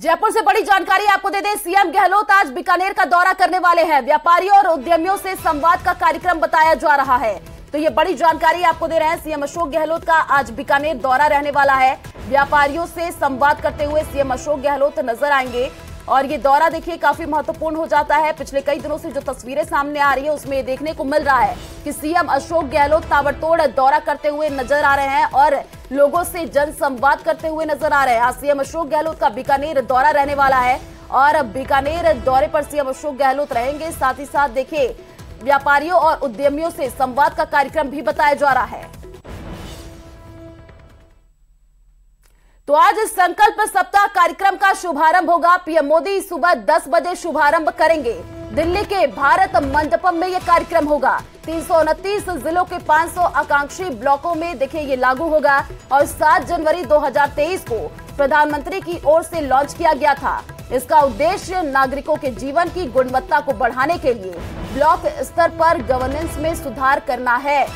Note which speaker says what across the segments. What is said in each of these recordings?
Speaker 1: जयपुर से बड़ी जानकारी आपको दे दें, सीएम गहलोत आज बीकानेर का दौरा करने वाले हैं। व्यापारियों और उद्यमियों से संवाद का कार्यक्रम बताया जा रहा है। तो ये बड़ी जानकारी आपको दे रहे हैं। सीएम अशोक गहलोत का आज बीकानेर दौरा रहने वाला है। व्यापारियों से संवाद करते हुए सीएम अशोक गहलोत नजर आएंगे और ये दौरा देखिए काफी महत्वपूर्ण हो जाता है। पिछले कई दिनों से जो तस्वीरें सामने आ रही है उसमें देखने को मिल रहा है कि सीएम अशोक गहलोत ताबड़तोड़ दौरा करते हुए नजर आ रहे हैं और लोगों से जन संवाद करते हुए नजर आ रहे हैं। आज सीएम अशोक गहलोत का बीकानेर दौरा रहने वाला है और बीकानेर दौरे पर सीएम अशोक गहलोत रहेंगे। साथ ही साथ देखिए व्यापारियों और उद्यमियों से संवाद का कार्यक्रम भी बताया जा रहा है। तो आज संकल्प सप्ताह कार्यक्रम का शुभारंभ होगा। पीएम मोदी सुबह 10 बजे शुभारंभ करेंगे। दिल्ली के भारत मंडपम में यह कार्यक्रम होगा। 329 जिलों के 500 आकांक्षी ब्लॉकों में देखिए ये लागू होगा और 7 जनवरी 2023 को प्रधानमंत्री की ओर से लॉन्च किया गया था। इसका उद्देश्य नागरिकों के जीवन की गुणवत्ता को बढ़ाने के लिए ब्लॉक स्तर पर गवर्नेंस में सुधार करना है।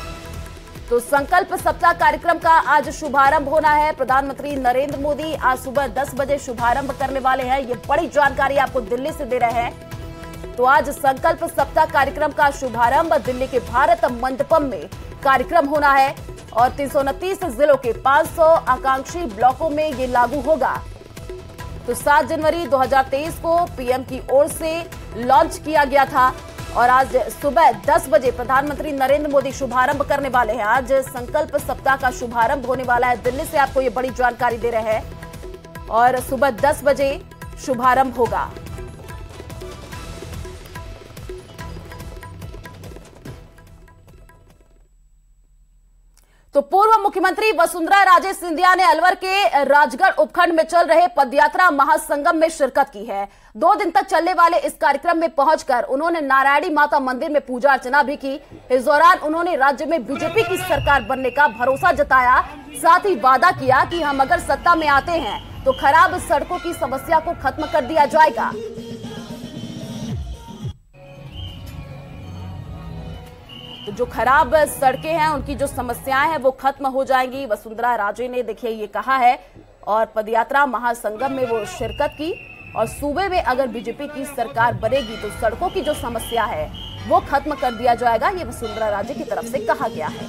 Speaker 1: तो संकल्प सप्ताह कार्यक्रम का आज शुभारंभ होना है। प्रधानमंत्री नरेंद्र मोदी आज सुबह 10 बजे शुभारंभ करने वाले हैं। ये बड़ी जानकारी आपको दिल्ली से दे रहे हैं। तो आज संकल्प सप्ताह कार्यक्रम का शुभारंभ दिल्ली के भारत मंडपम में कार्यक्रम होना है और 329 जिलों के 500 आकांक्षी ब्लॉकों में ये लागू होगा। तो 7 जनवरी 2023 को पीएम की ओर से लॉन्च किया गया था और आज सुबह 10 बजे प्रधानमंत्री नरेंद्र मोदी शुभारंभ करने वाले हैं। आज संकल्प सप्ताह का शुभारंभ होने वाला है। दिल्ली से आपको ये बड़ी जानकारी दे रहे हैं और सुबह 10 बजे शुभारंभ होगा। तो पूर्व मुख्यमंत्री वसुंधरा राजे सिंधिया ने अलवर के राजगढ़ उपखंड में चल रहे पदयात्रा महासंगम में शिरकत की है। 2 दिन तक चलने वाले इस कार्यक्रम में पहुंचकर उन्होंने नारायणी माता मंदिर में पूजा अर्चना भी की। इस दौरान उन्होंने राज्य में बीजेपी की सरकार बनने का भरोसा जताया। साथ ही वादा किया कि हम अगर सत्ता में आते हैं तो खराब सड़कों की समस्या को खत्म कर दिया जाएगा। तो जो खराब सड़कें हैं उनकी जो समस्याएं हैं वो खत्म हो जाएंगी। वसुंधरा राजे ने देखिए ये कहा है और पदयात्रा महासंगम में वो शिरकत की और सूबे में अगर बीजेपी की सरकार बनेगी तो सड़कों की जो समस्या है वो खत्म कर दिया जाएगा। ये वसुंधरा राजे की तरफ से कहा गया है।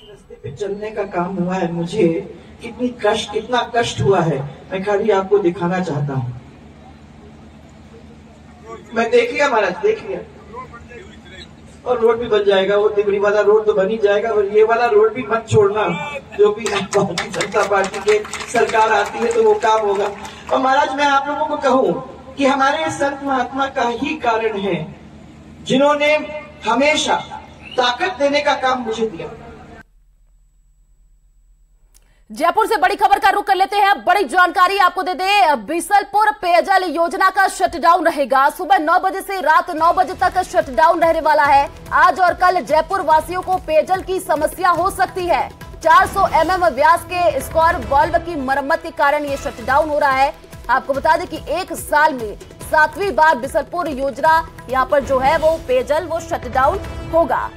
Speaker 2: रास्ते पे चलने का काम हुआ है, मुझे कितना कष्ट हुआ है मैं खाली आपको दिखाना चाहता हूँ। मैं देख लिया महाराज, देख लिया और रोड भी बन जाएगा। वो तिगड़ी वाला रोड तो बन ही जाएगा और ये वाला रोड भी मत छोड़ना। जो भी भारतीय जनता पार्टी के सरकार आती है तो वो काम होगा। और महाराज मैं आप लोगों को कहूँ कि हमारे संत महात्मा का ही कारण है जिन्होंने हमेशा ताकत देने का मुझे दिया।
Speaker 1: जयपुर से बड़ी खबर का रुख कर लेते हैं। बड़ी जानकारी आपको दे दें, बीसलपुर पेयजल योजना का शटडाउन रहेगा। सुबह 9 बजे से रात 9 बजे तक शटडाउन रहने वाला है। आज और कल जयपुर वासियों को पेयजल की समस्या हो सकती है। 400 mm व्यास के स्क्वायर वाल्व की मरम्मत के कारण ये शटडाउन हो रहा है। आपको बता दें कि 1 साल में 7वीं बार बीसलपुर योजना यहाँ पर जो है वो पेयजल वो शटडाउन होगा।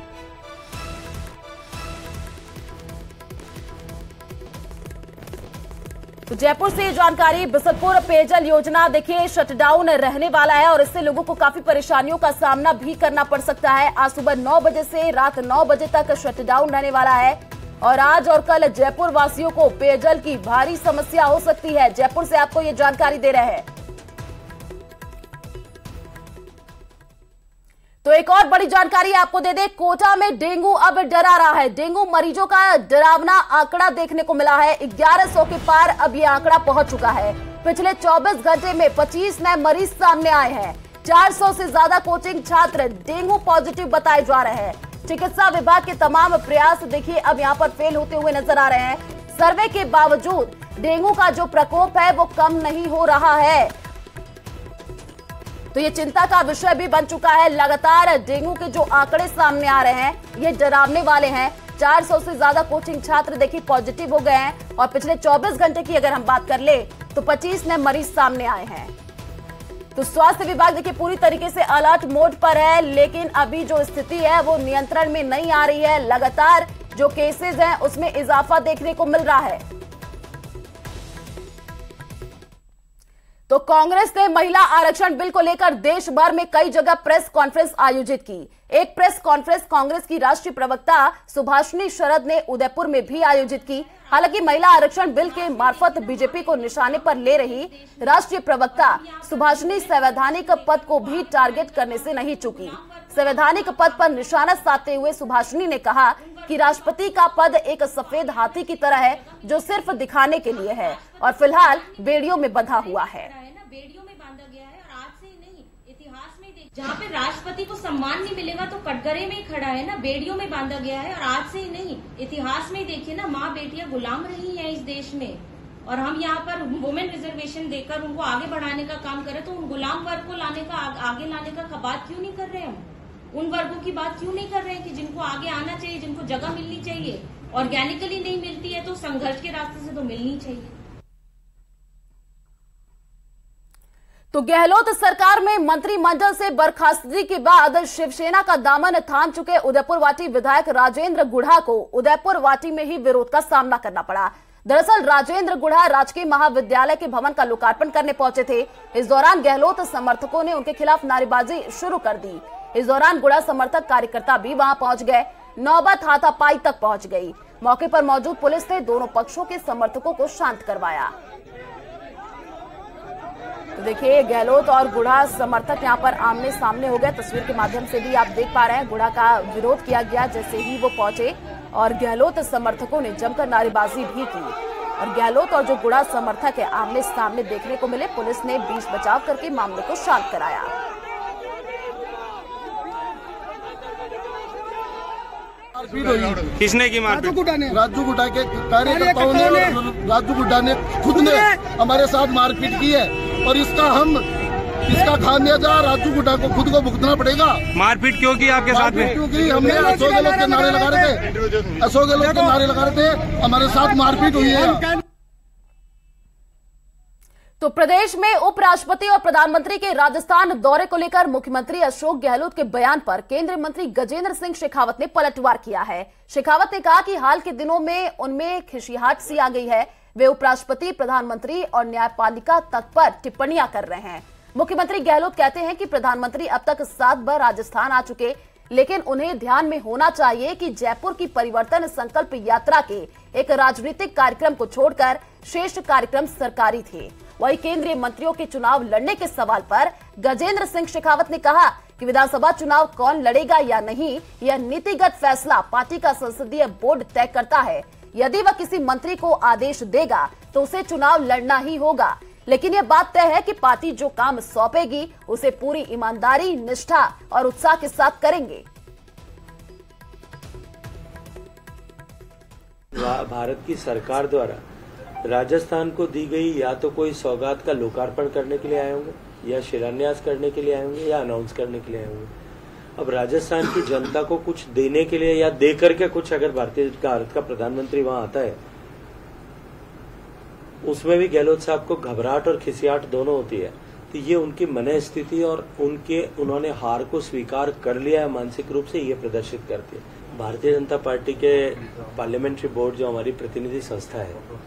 Speaker 1: तो जयपुर से जानकारी, बीसलपुर पेयजल योजना देखिए शटडाउन रहने वाला है और इससे लोगों को काफी परेशानियों का सामना भी करना पड़ सकता है। आज सुबह 9 बजे से रात 9 बजे तक शटडाउन रहने वाला है और आज और कल जयपुर वासियों को पेयजल की भारी समस्या हो सकती है। जयपुर से आपको ये जानकारी दे रहे हैं। तो एक और बड़ी जानकारी आपको दे दें, कोटा में डेंगू अब डरा रहा है। डेंगू मरीजों का डरावना आंकड़ा देखने को मिला है। 1100 के पार अब ये आंकड़ा पहुंच चुका है। पिछले 24 घंटे में 25 नए मरीज सामने आए हैं। 400 से ज्यादा कोचिंग छात्र डेंगू पॉजिटिव बताए जा रहे हैं। चिकित्सा विभाग के तमाम प्रयास देखिए अब यहाँ पर फेल होते हुए नजर आ रहे हैं। सर्वे के बावजूद डेंगू का जो प्रकोप है वो कम नहीं हो रहा है। तो ये चिंता का विषय भी बन चुका है। लगातार डेंगू के जो आंकड़े सामने आ रहे हैं ये डरावने वाले हैं। 400 से ज्यादा कोचिंग छात्र देखिए पॉजिटिव हो गए हैं और पिछले 24 घंटे की अगर हम बात कर ले तो 25 नए मरीज सामने आए हैं। तो स्वास्थ्य विभाग देखिए पूरी तरीके से अलर्ट मोड पर है, लेकिन अभी जो स्थिति है वो नियंत्रण में नहीं आ रही है। लगातार जो केसेस हैं उसमें इजाफा देखने को मिल रहा है। तो कांग्रेस ने महिला आरक्षण बिल को लेकर देश भर में कई जगह प्रेस कॉन्फ्रेंस आयोजित की। एक प्रेस कॉन्फ्रेंस कांग्रेस की राष्ट्रीय प्रवक्ता सुभाषिनी शरद ने उदयपुर में भी आयोजित की। हालांकि महिला आरक्षण बिल के मार्फत बीजेपी को निशाने पर ले रही राष्ट्रीय प्रवक्ता सुभाषिनी संवैधानिक पद को भी टारगेट करने से नहीं चूकी। संवैधानिक पद पर निशाना साधते हुए सुभाषिनी ने कहा कि राष्ट्रपति का पद एक सफेद हाथी की तरह है जो सिर्फ दिखाने के लिए है और फिलहाल बेड़ियों में बंधा हुआ है।
Speaker 3: बेड़ियों में बांधा गया है और आज से ही नहीं, इतिहास में जहाँ पे राष्ट्रपति को सम्मान नहीं मिलेगा तो कटघरे में ही खड़ा है ना, बेड़ियों में बांधा गया है। और आज से ही नहीं, इतिहास में देखिए ना, माँ बेटियां गुलाम रही हैं इस देश में और हम यहाँ पर वुमेन रिजर्वेशन देकर उनको आगे बढ़ाने का काम करें तो उन गुलाम वर्ग को लाने का, आगे लाने का बात क्यों नहीं कर रहे हम? उन वर्गों की बात क्यों नहीं कर रहे हैं कि जिनको आगे आना चाहिए, जिनको जगह मिलनी चाहिए, ऑर्गेनिकली नहीं मिलती है तो संघर्ष के रास्ते से तो मिलनी चाहिए।
Speaker 1: तो गहलोत सरकार में मंत्रिमंडल से बर्खास्तगी के बाद शिवसेना का दामन थाम चुके उदयपुर वाटी विधायक राजेंद्र गुढ़ा को उदयपुर वाटी में ही विरोध का सामना करना पड़ा। दरअसल राजेंद्र गुढ़ा राजकीय महाविद्यालय के भवन का लोकार्पण करने पहुंचे थे। इस दौरान गहलोत समर्थकों ने उनके खिलाफ नारेबाजी शुरू कर दी। इस दौरान गुढ़ा समर्थक कार्यकर्ता भी वहां पहुंच गए। नौबत हाथापाई तक पहुंच गई। मौके पर मौजूद पुलिस ने दोनों पक्षों के समर्थकों को शांत करवाया। तो देखिए, गहलोत और गुढ़ा समर्थक यहां पर आमने सामने हो गए। तस्वीर के माध्यम से भी आप देख पा रहे हैं, गुढ़ा का विरोध किया गया जैसे ही वो पहुंचे और गहलोत समर्थकों ने जमकर नारेबाजी भी की और गहलोत और जो गुढ़ा समर्थक है आमने सामने देखने को मिले। पुलिस ने बीच बचाव करके मामले को शांत कराया।
Speaker 4: किसने की मारपीट?
Speaker 5: राजू गुड्डा के कार्यकर्ताओं ने, राजू गुड्डा ने खुद ने हमारे साथ मारपीट की है और इसका खामियाजा राजू गुड्डा को खुद को भुगतना पड़ेगा।
Speaker 4: मारपीट क्यों की आपके साथ में?
Speaker 5: क्योंकि हमने अशोक गहलोत के नारे लगा रहे थे, अशोक गहलोत के नारे लगा रहे थे, हमारे साथ मारपीट हुई है।
Speaker 1: तो प्रदेश में उपराष्ट्रपति और प्रधानमंत्री के राजस्थान दौरे को लेकर मुख्यमंत्री अशोक गहलोत के बयान पर केंद्रीय मंत्री गजेंद्र सिंह शेखावत ने पलटवार किया है। शेखावत ने कहा कि हाल के दिनों में उनमें खिसियाहट सी आ गई है। वे उपराष्ट्रपति, प्रधानमंत्री और न्यायपालिका तक पर टिप्पणियां कर रहे हैं। मुख्यमंत्री गहलोत कहते हैं कि प्रधानमंत्री अब तक 7 बार राजस्थान आ चुके, लेकिन उन्हें ध्यान में होना चाहिए कि जयपुर की परिवर्तन संकल्प यात्रा के एक राजनीतिक कार्यक्रम को छोड़कर शेष कार्यक्रम सरकारी थे। वहीं केंद्रीय मंत्रियों के चुनाव लड़ने के सवाल पर गजेंद्र सिंह शेखावत ने कहा कि विधानसभा चुनाव कौन लड़ेगा या नहीं, यह नीतिगत फैसला पार्टी का संसदीय बोर्ड तय करता है। यदि वह किसी मंत्री को आदेश देगा तो उसे चुनाव लड़ना ही होगा, लेकिन यह बात तय है कि पार्टी जो काम सौंपेगी उसे पूरी ईमानदारी, निष्ठा और उत्साह के साथ करेंगे।
Speaker 6: भारत की सरकार द्वारा राजस्थान को दी गई या तो कोई सौगात का लोकार्पण करने के लिए आए होंगे, या शिलान्यास करने के लिए आए होंगे, या अनाउंस करने के लिए आए होंगे। अब राजस्थान की जनता को कुछ देने के लिए या दे करके कुछ, अगर भारत का प्रधानमंत्री वहां आता है, उसमें भी गहलोत साहब को घबराहट और खिसियाहट दोनों होती है। तो ये उनकी मन स्थिति और उन्होंने हार को स्वीकार कर लिया है मानसिक रूप से, ये प्रदर्शित करती है। भारतीय जनता पार्टी के पार्लियामेंट्री बोर्ड जो हमारी प्रतिनिधि संस्था है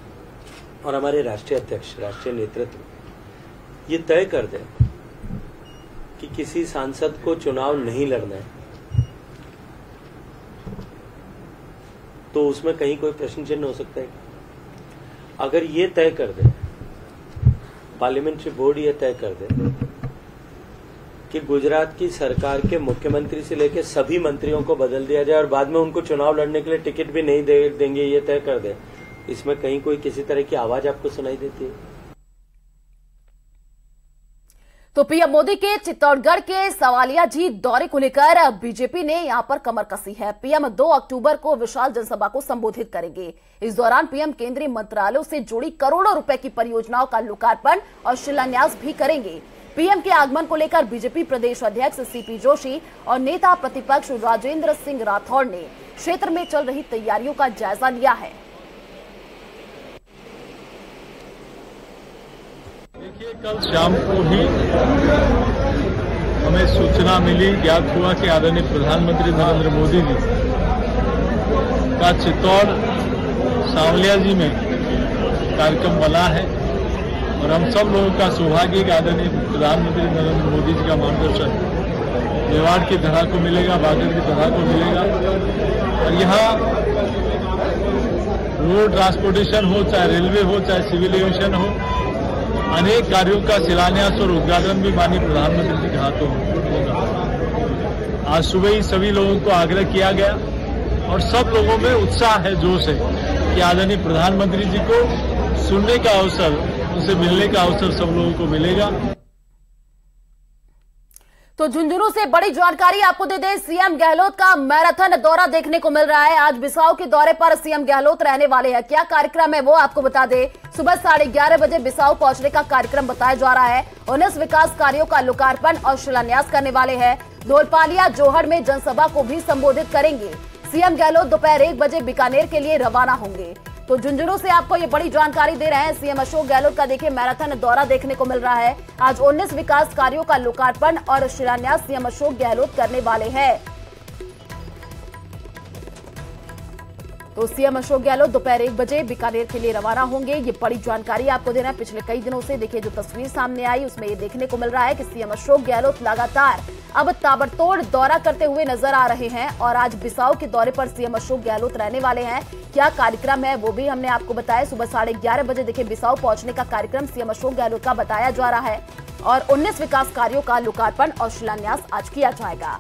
Speaker 6: और हमारे राष्ट्रीय अध्यक्ष, राष्ट्रीय नेतृत्व ये तय कर दे कि किसी सांसद को चुनाव नहीं लड़ना है, तो उसमें कहीं कोई प्रश्न चिन्ह हो सकता है। अगर ये तय कर दे, पार्लियामेंट्री बोर्ड ये तय कर दे कि गुजरात की सरकार के मुख्यमंत्री से लेकर सभी मंत्रियों को बदल दिया जाए और बाद में उनको चुनाव लड़ने के लिए टिकट भी नहीं देंगे, ये तय कर दे, इसमें कहीं कोई किसी तरह की आवाज आपको सुनाई देती है?
Speaker 1: तो पीएम मोदी के चित्तौड़गढ़ के सवालिया जीत दौरे को लेकर बीजेपी ने यहां पर कमर कसी है। पीएम 2 अक्टूबर को विशाल जनसभा को संबोधित करेंगे। इस दौरान पीएम केंद्रीय मंत्रालयों से जुड़ी करोड़ों रुपए की परियोजनाओं का लोकार्पण और शिलान्यास भी करेंगे। पीएम के आगमन को लेकर बीजेपी प्रदेश अध्यक्ष सीपी जोशी और नेता प्रतिपक्ष राजेंद्र सिंह राठौड़ ने क्षेत्र में चल रही तैयारियों का जायजा लिया है।
Speaker 7: देखिए, कल शाम को ही हमें सूचना मिली, ज्ञात हुआ कि आदरणीय प्रधानमंत्री नरेंद्र मोदी जी का चित्तौड़ सांवलिया जी में कार्यक्रम बना है और हम सब लोगों का सौभाग्य कि आदरणीय प्रधानमंत्री नरेंद्र मोदी जी का मार्गदर्शन मेवाड़ की धरा को मिलेगा, बागड़ की धरा को मिलेगा और यहाँ रोड ट्रांसपोर्टेशन हो, चाहे रेलवे हो, चाहे सिविल एविएशन हो, अनेक कार्यों का शिलान्यास और उद्घाटन भी माननीय प्रधानमंत्री जी के हाथों होगा। आज सुबह ही सभी लोगों को आग्रह किया गया और सब लोगों में उत्साह है, जोश है कि आदरणीय प्रधानमंत्री जी को सुनने का अवसर, उनसे मिलने का अवसर सब लोगों को मिलेगा।
Speaker 1: तो झुंझुनू से बड़ी जानकारी आपको दे दें, सीएम गहलोत का मैराथन दौरा देखने को मिल रहा है। आज बिसाऊ के दौरे पर सीएम गहलोत रहने वाले हैं। क्या कार्यक्रम है वो आपको बता दें। सुबह 11:30 बजे बिसाऊ पहुंचने का कार्यक्रम बताया जा रहा है। 19 विकास कार्यों का लोकार्पण और शिलान्यास करने वाले हैं। धोलपालिया जोहड़ में जनसभा को भी संबोधित करेंगे। सीएम गहलोत दोपहर 1 बजे बीकानेर के लिए रवाना होंगे। तो झुंझुनू से आपको ये बड़ी जानकारी दे रहे हैं। सीएम अशोक गहलोत का देखिए मैराथन दौरा देखने को मिल रहा है। आज 19 विकास कार्यों का लोकार्पण और शिलान्यास सीएम अशोक गहलोत करने वाले हैं। तो सीएम अशोक गहलोत दोपहर 1 बजे बीकानेर के लिए रवाना होंगे। ये बड़ी जानकारी आपको देना है। पिछले कई दिनों से देखिए जो तस्वीर सामने आई उसमें ये देखने को मिल रहा है कि सीएम अशोक गहलोत लगातार अब ताबड़तोड़ दौरा करते हुए नजर आ रहे हैं और आज बिसाऊ के दौरे पर सीएम अशोक गहलोत रहने वाले हैं। क्या कार्यक्रम है वो भी हमने आपको बताया। सुबह 11:30 बजे देखिए बिसाऊ पहुंचने का कार्यक्रम सीएम अशोक गहलोत का बताया जा रहा है और 19 विकास कार्यों का लोकार्पण और शिलान्यास आज किया जाएगा।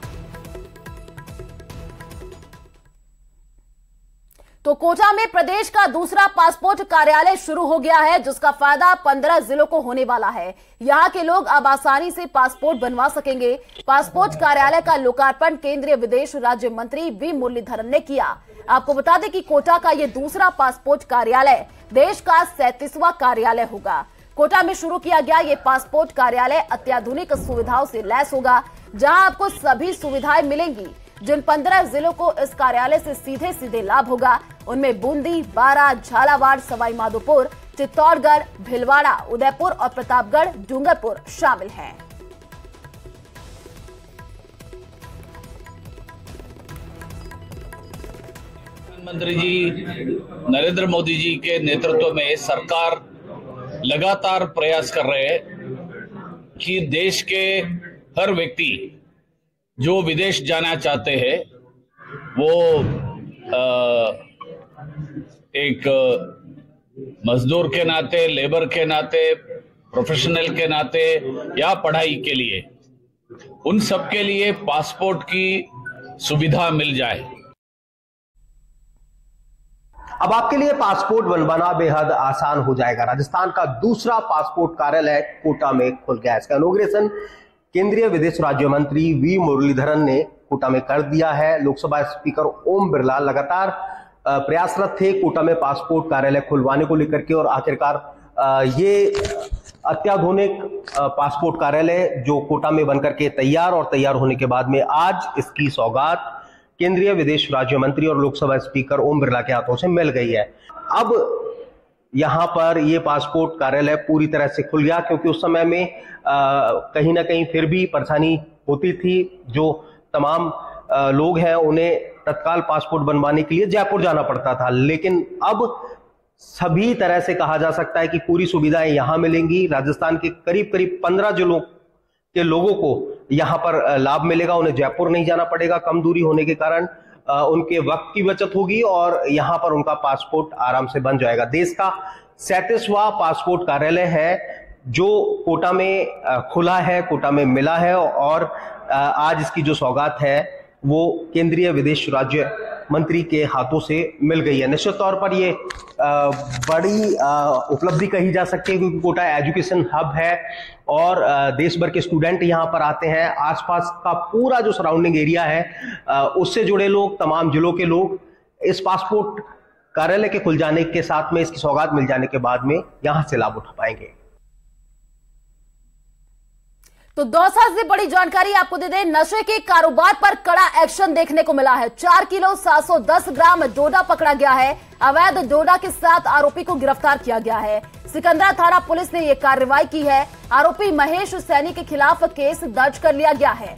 Speaker 1: तो कोटा में प्रदेश का दूसरा पासपोर्ट कार्यालय शुरू हो गया है, जिसका फायदा 15 जिलों को होने वाला है। यहां के लोग अब आसानी से पासपोर्ट बनवा सकेंगे। पासपोर्ट कार्यालय का लोकार्पण केंद्रीय विदेश राज्य मंत्री वी मुरलीधरन ने किया। आपको बता दें कि कोटा का यह दूसरा पासपोर्ट कार्यालय देश का 37वां कार्यालय होगा। कोटा में शुरू किया गया ये पासपोर्ट कार्यालय अत्याधुनिक सुविधाओं से लैस होगा, जहां आपको सभी सुविधाएं मिलेंगी। जिन 15 जिलों को इस कार्यालय से सीधे सीधे लाभ होगा उनमें बूंदी, बारा, झालावाड़, सवाई माधोपुर, चित्तौड़गढ़, भीलवाड़ा, उदयपुर और प्रतापगढ़, डूंगरपुर शामिल हैं।
Speaker 8: प्रधानमंत्री जी नरेंद्र मोदी जी के नेतृत्व में सरकार लगातार प्रयास कर रहे हैं कि देश के हर व्यक्ति जो विदेश जाना चाहते हैं वो एक मजदूर के नाते, लेबर के नाते, प्रोफेशनल के नाते या पढ़ाई के लिए, उन सब के लिए पासपोर्ट की सुविधा मिल जाए।
Speaker 9: अब आपके लिए पासपोर्ट बनवाना बेहद आसान हो जाएगा। राजस्थान का दूसरा पासपोर्ट कार्यालय कोटा में खुल गया। इसका इनॉग्रेशन केंद्रीय विदेश राज्य मंत्री वी मुरलीधरन ने कोटा में कर दिया है। लोकसभा स्पीकर ओम बिरला लगातार प्रयासरत थे कोटा में पासपोर्ट कार्यालय खुलवाने को लेकर के और आखिरकार ये अत्याधुनिक पासपोर्ट कार्यालय जो कोटा में बनकर के तैयार होने के बाद में आज इसकी सौगात केंद्रीय विदेश राज्य मंत्री और लोकसभा स्पीकर ओम बिरला के हाथों से मिल गई है। अब यहां पर ये पासपोर्ट कार्यालय पूरी तरह से खुल गया, क्योंकि उस समय में कहीं ना कहीं फिर भी परेशानी होती थी। जो तमाम लोग हैं उन्हें तत्काल पासपोर्ट बनवाने के लिए जयपुर जाना पड़ता था, लेकिन अब सभी तरह से कहा जा सकता है कि पूरी सुविधाएं यहां मिलेंगी। राजस्थान के करीब 15 जिलों के लोगों को यहां पर लाभ मिलेगा। उन्हें जयपुर नहीं जाना पड़ेगा, कम दूरी होने के कारण उनके वक्त की बचत होगी और यहां पर उनका पासपोर्ट आराम से बन जाएगा। देश का 37वां पासपोर्ट कार्यालय है जो कोटा में खुला है, कोटा में मिला है और आज इसकी जो सौगात है वो केंद्रीय विदेश राज्य मंत्री के हाथों से मिल गई है। निश्चित तौर पर ये बड़ी उपलब्धि कही जा सकती है, क्योंकि कोटा एजुकेशन हब है और देश भर के स्टूडेंट यहाँ पर आते हैं। आसपास का पूरा जो सराउंडिंग एरिया है उससे जुड़े लोग, तमाम जिलों के लोग इस पासपोर्ट कार्यालय के खुल जाने के साथ में, इसकी सौगात मिल जाने के बाद में यहाँ से लाभ उठा पाएंगे।
Speaker 1: तो दौसा से बड़ी जानकारी आपको दे दें, नशे के कारोबार पर कड़ा एक्शन देखने को मिला है। 4 किलो 710 ग्राम डोडा पकड़ा गया है। अवैध डोडा के साथ आरोपी को गिरफ्तार किया गया है। सिकंदरा थाना पुलिस ने यह कार्रवाई की है। आरोपी महेश सैनी के खिलाफ केस दर्ज कर लिया गया है।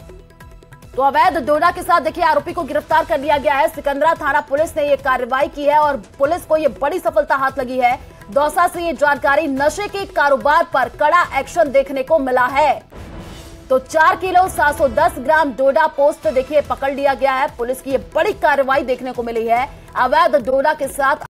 Speaker 1: तो अवैध डोडा के साथ देखिए आरोपी को गिरफ्तार कर लिया गया है। सिकंदरा थाना पुलिस ने ये कार्रवाई की है और पुलिस को ये बड़ी सफलता हाथ लगी है। दौसा से ये जानकारी, नशे के कारोबार पर कड़ा एक्शन देखने को मिला है। तो 4 किलो 710 ग्राम डोडा पोस्ट देखिए पकड़ लिया गया है। पुलिस की ये बड़ी कार्रवाई देखने को मिली है। अवैध डोडा के साथ